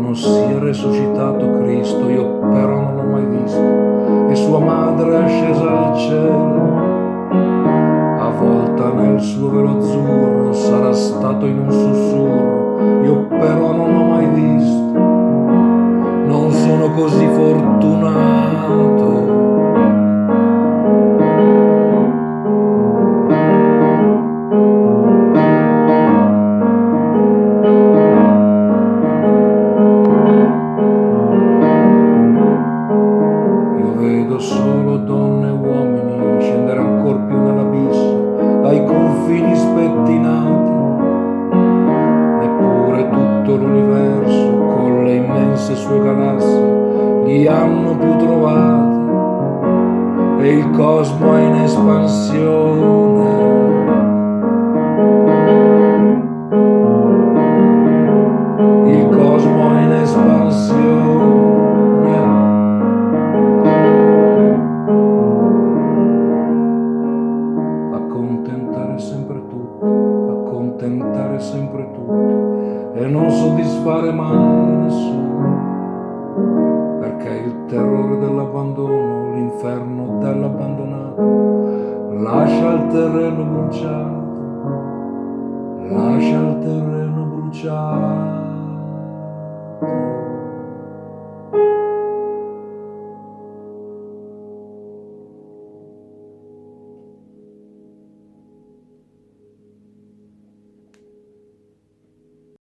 giorno sia resuscitato Cristo, io però non l'ho mai visto, e sua madre è scesa al cielo, avvolta nel suo velo azzurro, sarà stato in un sussurro, io però non l'ho mai visto, non sono così fortunato. Vedo solo donne e uomini scendere ancor più nell'abisso, dai confini spettinati. Neppure tutto l'universo, con le immense sue galassie, li hanno più trovati. E il cosmo è in espansione. Il cosmo è in espansione. Accontentare sempre tutti e non soddisfare mai nessuno, perché il terrore dell'abbandono, l'inferno dell'abbandonato, lascia il terreno bruciato, lascia il terreno bruciato.